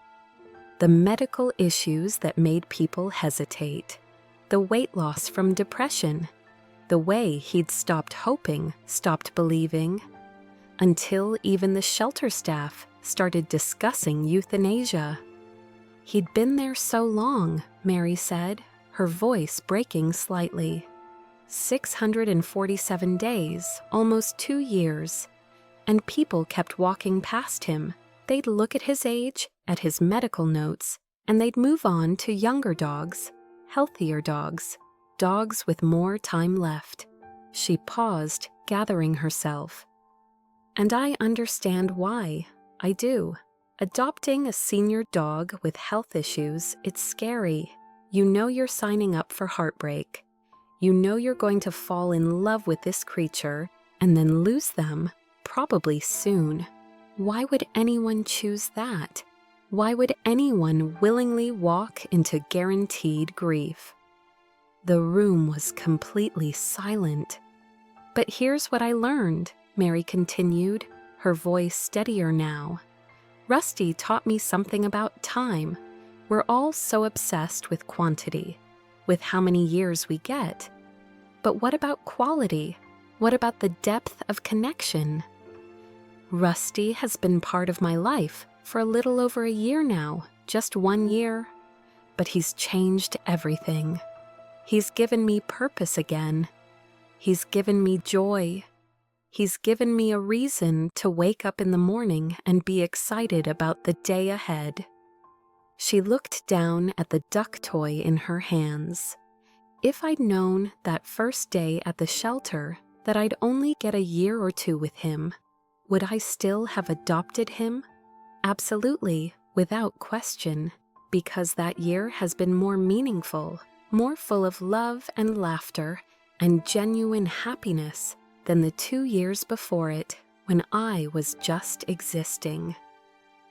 the medical issues that made people hesitate, the weight loss from depression, the way he'd stopped hoping, stopped believing, until even the shelter staff started discussing euthanasia. He'd been there so long, Mary said, her voice breaking slightly. 647 days, almost 2 years. And people kept walking past him. They'd look at his age, at his medical notes, and they'd move on to younger dogs, healthier dogs, dogs with more time left. She paused, gathering herself. And I understand why. I do. Adopting a senior dog with health issues, it's scary. You know you're signing up for heartbreak. You know you're going to fall in love with this creature and then lose them, probably soon. Why would anyone choose that? Why would anyone willingly walk into guaranteed grief? The room was completely silent. But here's what I learned, Mary continued, her voice steadier now. Rusty taught me something about time. We're all so obsessed with quantity, with how many years we get. But what about quality? What about the depth of connection? Rusty has been part of my life for a little over a year now, just 1 year. But he's changed everything. He's given me purpose again. He's given me joy. He's given me a reason to wake up in the morning and be excited about the day ahead. She looked down at the duck toy in her hands. If I'd known that first day at the shelter that I'd only get a year or 2 with him, would I still have adopted him? Absolutely, without question, because that year has been more meaningful, more full of love and laughter and genuine happiness than the 2 years before it when I was just existing.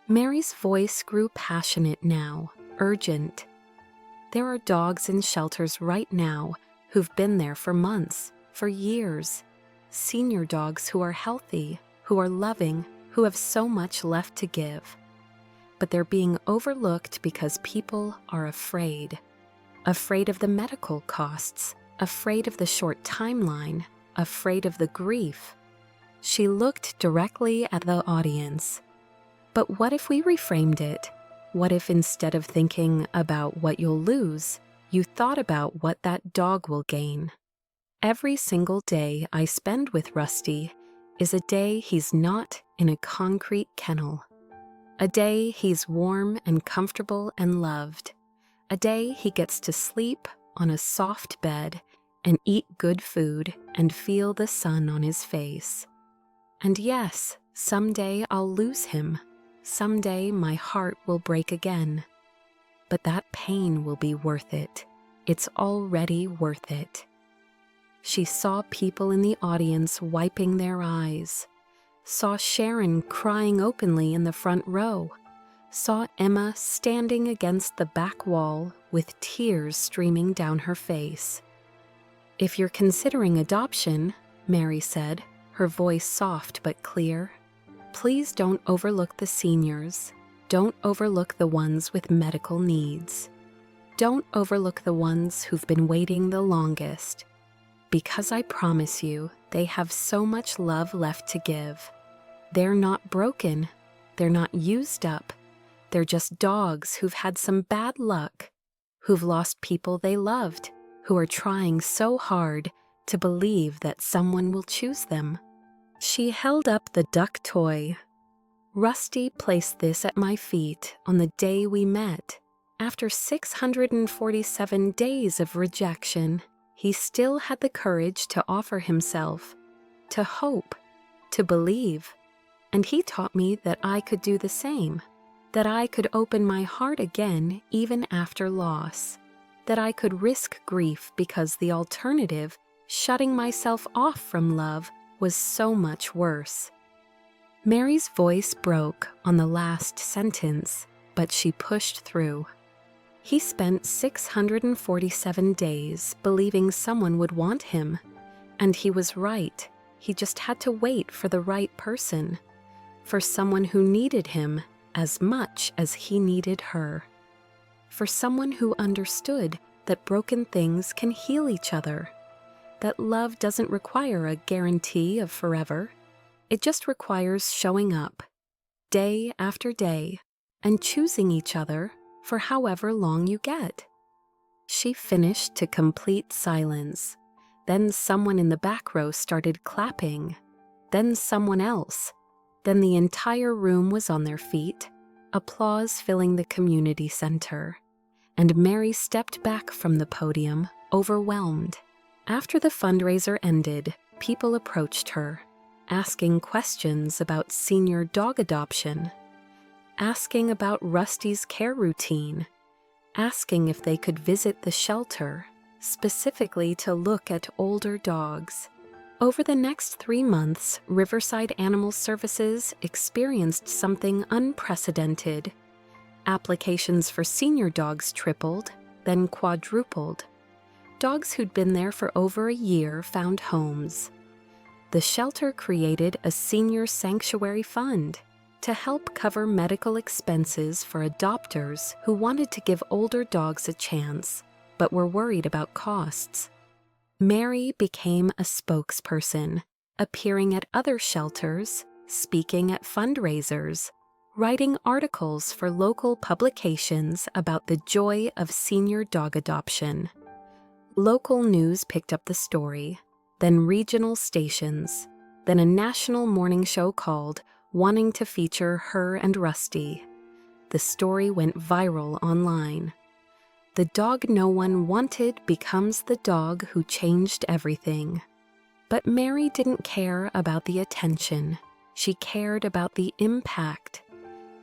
Mary's voice grew passionate now, urgent. There are dogs in shelters right now who've been there for months, for years. Senior dogs who are healthy, who are loving, who have so much left to give. But they're being overlooked because people are afraid. Afraid of the medical costs, afraid of the short timeline, afraid of the grief. She looked directly at the audience. But what if we reframed it? What if instead of thinking about what you'll lose, you thought about what that dog will gain? Every single day I spend with Rusty is a day he's not in a concrete kennel. A day he's warm and comfortable and loved. A day he gets to sleep on a soft bed and eat good food and feel the sun on his face. And yes, someday I'll lose him. Someday my heart will break again. But that pain will be worth it. It's already worth it. She saw people in the audience wiping their eyes, saw Sharon crying openly in the front row, saw Emma standing against the back wall with tears streaming down her face. If you're considering adoption, Mary said, her voice soft but clear, please don't overlook the seniors. Don't overlook the ones with medical needs. Don't overlook the ones who've been waiting the longest. Because I promise you, they have so much love left to give. They're not broken. They're not used up. They're just dogs who've had some bad luck, who've lost people they loved, who are trying so hard to believe that someone will choose them. She held up the duck toy. Rusty placed this at my feet on the day we met. After 647 days of rejection, he still had the courage to offer himself, to hope, to believe. And he taught me that I could do the same, that I could open my heart again even after loss, that I could risk grief because the alternative, shutting myself off from love, was so much worse. Mary's voice broke on the last sentence, but she pushed through. He spent 647 days believing someone would want him, and he was right. He just had to wait for the right person, for someone who needed him as much as he needed her, for someone who understood that broken things can heal each other, that love doesn't require a guarantee of forever. It just requires showing up, day after day, and choosing each other for however long you get. She finished to complete silence. Then someone in the back row started clapping. Then someone else. Then the entire room was on their feet, applause filling the community center. And Mary stepped back from the podium, overwhelmed. After the fundraiser ended, people approached her. asking questions about senior dog adoption, asking about Rusty's care routine, asking if they could visit the shelter, specifically to look at older dogs. Over the next 3 months, Riverside Animal Services experienced something unprecedented. Applications for senior dogs tripled, then quadrupled. Dogs who'd been there for over a year found homes. The shelter created a senior sanctuary fund to help cover medical expenses for adopters who wanted to give older dogs a chance, but were worried about costs. Mary became a spokesperson, appearing at other shelters, speaking at fundraisers, writing articles for local publications about the joy of senior dog adoption. Local news picked up the story, then regional stations, then a national morning show called wanting to feature her and Rusty. The story went viral online. The dog no one wanted becomes the dog who changed everything. But Mary didn't care about the attention. She cared about the impact,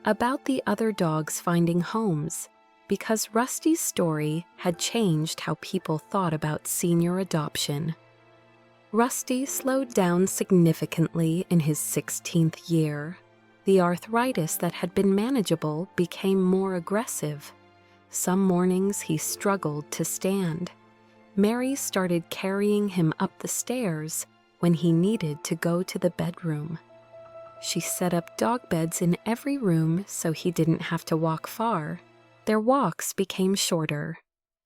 about the other dogs finding homes, because Rusty's story had changed how people thought about senior adoption. Rusty slowed down significantly in his 16th year. The arthritis that had been manageable became more aggressive. Some mornings he struggled to stand. Mary started carrying him up the stairs when he needed to go to the bedroom. She set up dog beds in every room so he didn't have to walk far. Their walks became shorter.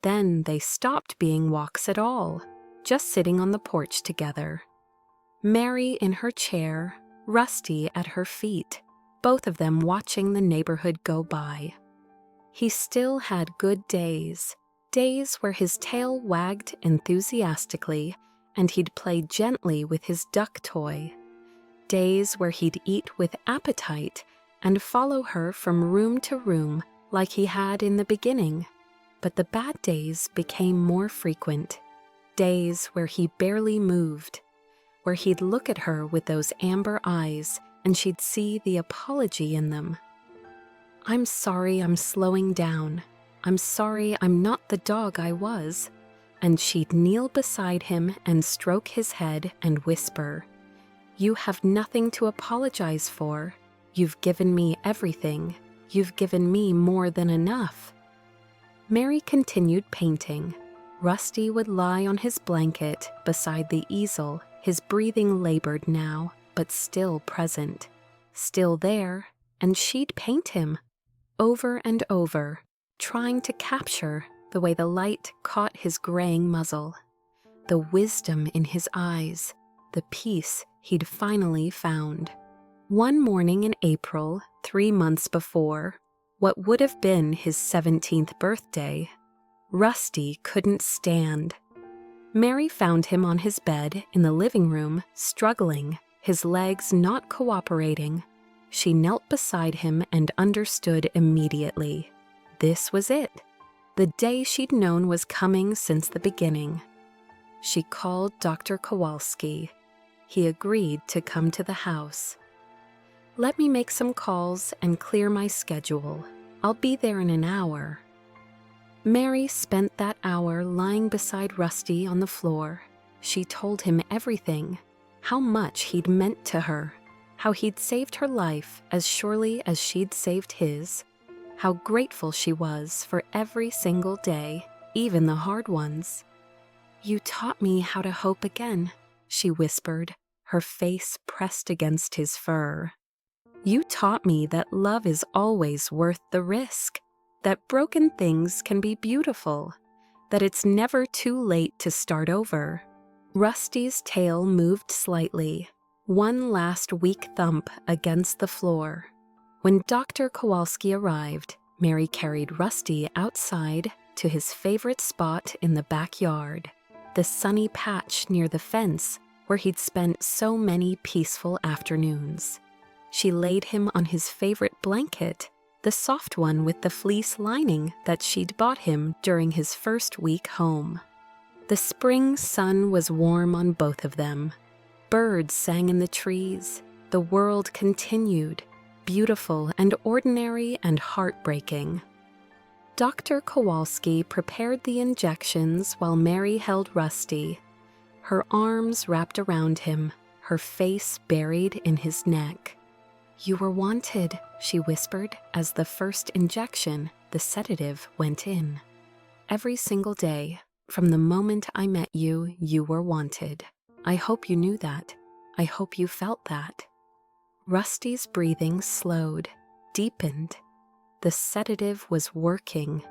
Then they stopped being walks at all, just sitting on the porch together. Mary in her chair, Rusty at her feet, both of them watching the neighborhood go by. He still had good days, days where his tail wagged enthusiastically and he'd play gently with his duck toy, days where he'd eat with appetite and follow her from room to room like he had in the beginning. But the bad days became more frequent, days where he barely moved, where he'd look at her with those amber eyes and she'd see the apology in them. "I'm sorry I'm slowing down. I'm sorry I'm not the dog I was." And she'd kneel beside him and stroke his head and whisper, "You have nothing to apologize for. You've given me everything. You've given me more than enough." Mary continued painting. Rusty would lie on his blanket beside the easel, his breathing labored now, but still present. Still there, and she'd paint him. Over and over, trying to capture the way the light caught his graying muzzle, the wisdom in his eyes, the peace he'd finally found. One morning in April, 3 months before, what would have been his 17th birthday, Rusty couldn't stand. Mary found him on his bed in the living room, struggling, his legs not cooperating. She knelt beside him and understood immediately. This was it. The day she'd known was coming since the beginning. She called Dr. Kowalski. He agreed to come to the house. "Let me make some calls and clear my schedule. I'll be there in an hour." Mary spent that hour lying beside Rusty on the floor. She told him everything, how much he'd meant to her, how he'd saved her life as surely as she'd saved his, how grateful she was for every single day, even the hard ones. "You taught me how to hope again," she whispered, her face pressed against his fur. "You taught me that love is always worth the risk, that broken things can be beautiful, that it's never too late to start over." Rusty's tail moved slightly, one last weak thump against the floor. When Dr. Kowalski arrived, Mary carried Rusty outside to his favorite spot in the backyard, the sunny patch near the fence where he'd spent so many peaceful afternoons. She laid him on his favorite blanket, the soft one with the fleece lining that she'd bought him during his first week home. The spring sun was warm on both of them. Birds sang in the trees. The world continued, beautiful and ordinary and heartbreaking. Dr. Kowalski prepared the injections while Mary held Rusty, her arms wrapped around him, her face buried in his neck. "You were wanted," she whispered as the first injection, the sedative, went in. "Every single day, from the moment I met you, you were wanted. I hope you knew that. I hope you felt that." Rusty's breathing slowed, deepened. The sedative was working.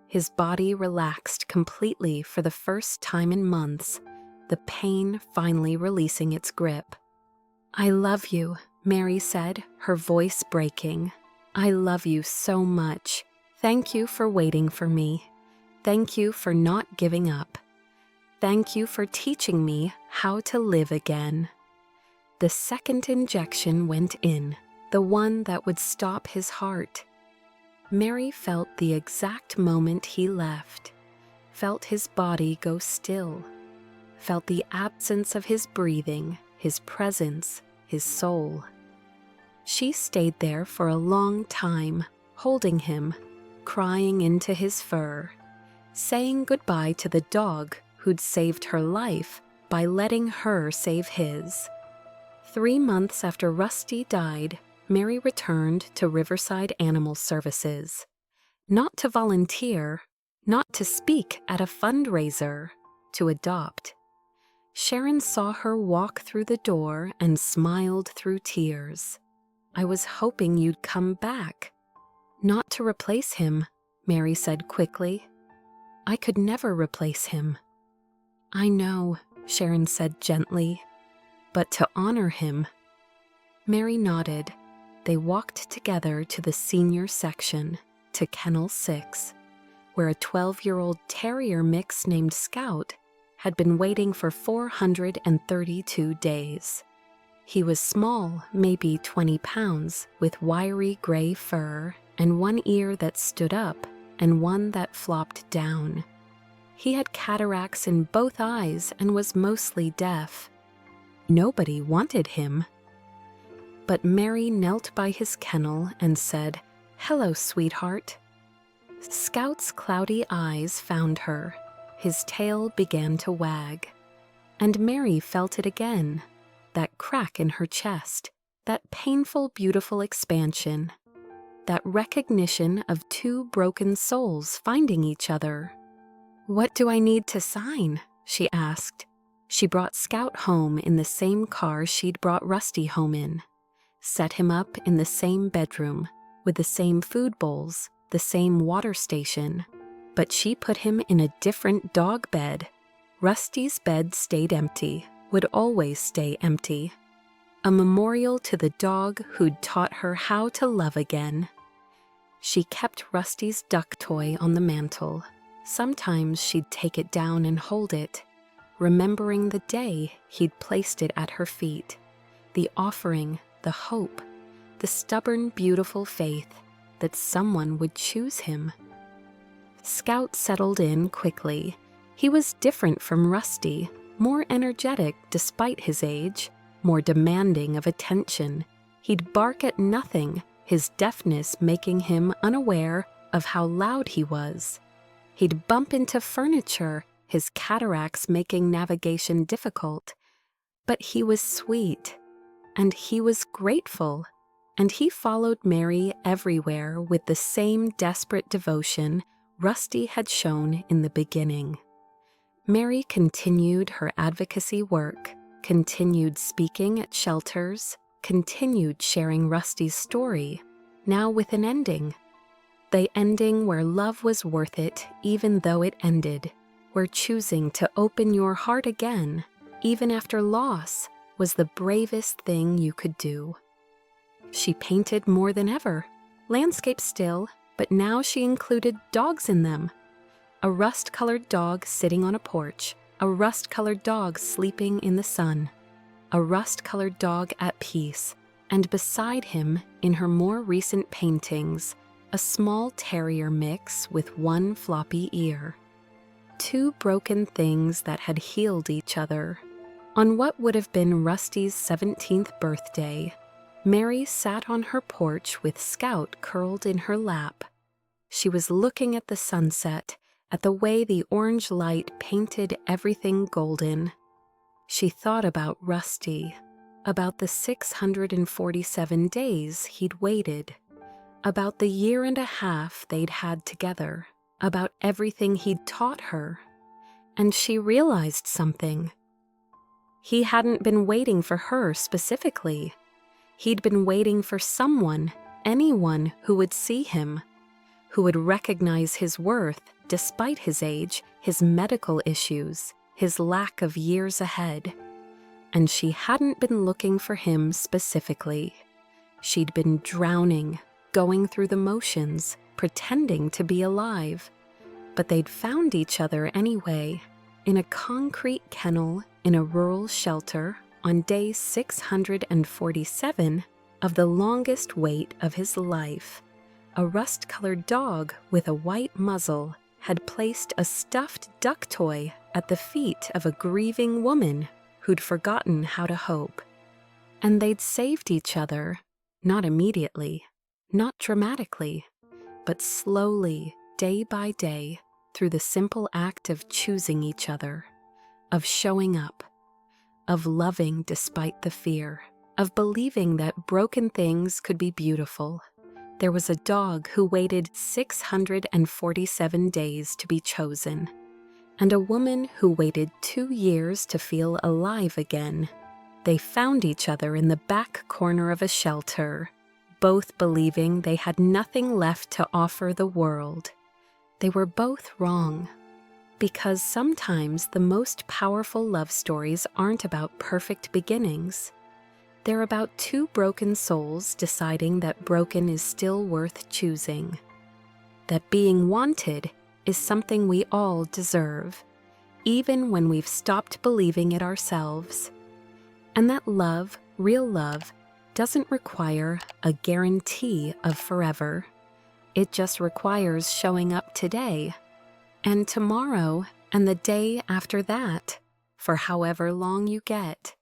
His body relaxed completely for the first time in months, the pain finally releasing its grip. "I love you," Mary said, her voice breaking. "I love you so much. Thank you for waiting for me. Thank you for not giving up. Thank you for teaching me how to live again." The second injection went in, the one that would stop his heart. Mary felt the exact moment he left, felt his body go still, felt the absence of his breathing, his presence, his soul. She stayed there for a long time, holding him, crying into his fur, saying goodbye to the dog who'd saved her life by letting her save his. 3 months after Rusty died, Mary returned to Riverside Animal Services. Not to volunteer, not to speak at a fundraiser, to adopt. Sharon saw her walk through the door and smiled through tears. "I was hoping you'd come back." "Not to replace him," Mary said quickly. "I could never replace him." "I know," Sharon said gently, "but to honor him." Mary nodded. They walked together to the senior section, to Kennel 6, where a 12-year-old terrier mix named Scout had been waiting for 432 days. He was small, maybe 20 pounds, with wiry gray fur and one ear that stood up and one that flopped down. He had cataracts in both eyes and was mostly deaf. Nobody wanted him. But Mary knelt by his kennel and said, "Hello, sweetheart." Scout's cloudy eyes found her. His tail began to wag. And Mary felt it again, that crack in her chest, that painful, beautiful expansion, that recognition of 2 broken souls finding each other. "What do I need to sign?" she asked. She brought Scout home in the same car she'd brought Rusty home in, set him up in the same bedroom, with the same food bowls, the same water station, but she put him in a different dog bed. Rusty's bed stayed empty, would always stay empty. A memorial to the dog who'd taught her how to love again. She kept Rusty's duck toy on the mantel. Sometimes she'd take it down and hold it, remembering the day he'd placed it at her feet, the offering, the hope, the stubborn, beautiful faith that someone would choose him. Scout settled in quickly. He was different from Rusty, more energetic despite his age, more demanding of attention. He'd bark at nothing, his deafness making him unaware of how loud he was. He'd bump into furniture, his cataracts making navigation difficult. But he was sweet, and he was grateful, and he followed Mary everywhere with the same desperate devotion Rusty had shown in the beginning. Mary continued her advocacy work, continued speaking at shelters, continued sharing Rusty's story, now with an ending. The ending where love was worth it even though it ended, where choosing to open your heart again, even after loss, was the bravest thing you could do. She painted more than ever, landscapes still, but now she included dogs in them. A rust-colored dog sitting on a porch, a rust-colored dog sleeping in the sun, a rust-colored dog at peace, and beside him, in her more recent paintings, a small terrier mix with one floppy ear. 2 broken things that had healed each other. On what would have been Rusty's 17th birthday, Mary sat on her porch with Scout curled in her lap. She was looking at the sunset, at the way the orange light painted everything golden. She thought about Rusty, about the 647 days he'd waited, about the year and a half they'd had together, about everything he'd taught her. And she realized something. He hadn't been waiting for her specifically. He'd been waiting for someone, anyone who would see him, who would recognize his worth despite his age, his medical issues, his lack of years ahead. And she hadn't been looking for him specifically. She'd been drowning, going through the motions, pretending to be alive. But they'd found each other anyway, in a concrete kennel in a rural shelter on day 647 of the longest wait of his life. A rust-colored dog with a white muzzle had placed a stuffed duck toy at the feet of a grieving woman who'd forgotten how to hope. And they'd saved each other, not immediately, not dramatically, but slowly, day by day, through the simple act of choosing each other, of showing up, of loving despite the fear, of believing that broken things could be beautiful. There was a dog who waited 647 days to be chosen, and a woman who waited 2 years to feel alive again. They found each other in the back corner of a shelter, both believing they had nothing left to offer the world. They were both wrong, because sometimes the most powerful love stories aren't about perfect beginnings. They're about two broken souls deciding that broken is still worth choosing, that being wanted is something we all deserve, even when we've stopped believing it ourselves, and that love, real love, doesn't require a guarantee of forever. It just requires showing up today, and tomorrow, and the day after that, for however long you get.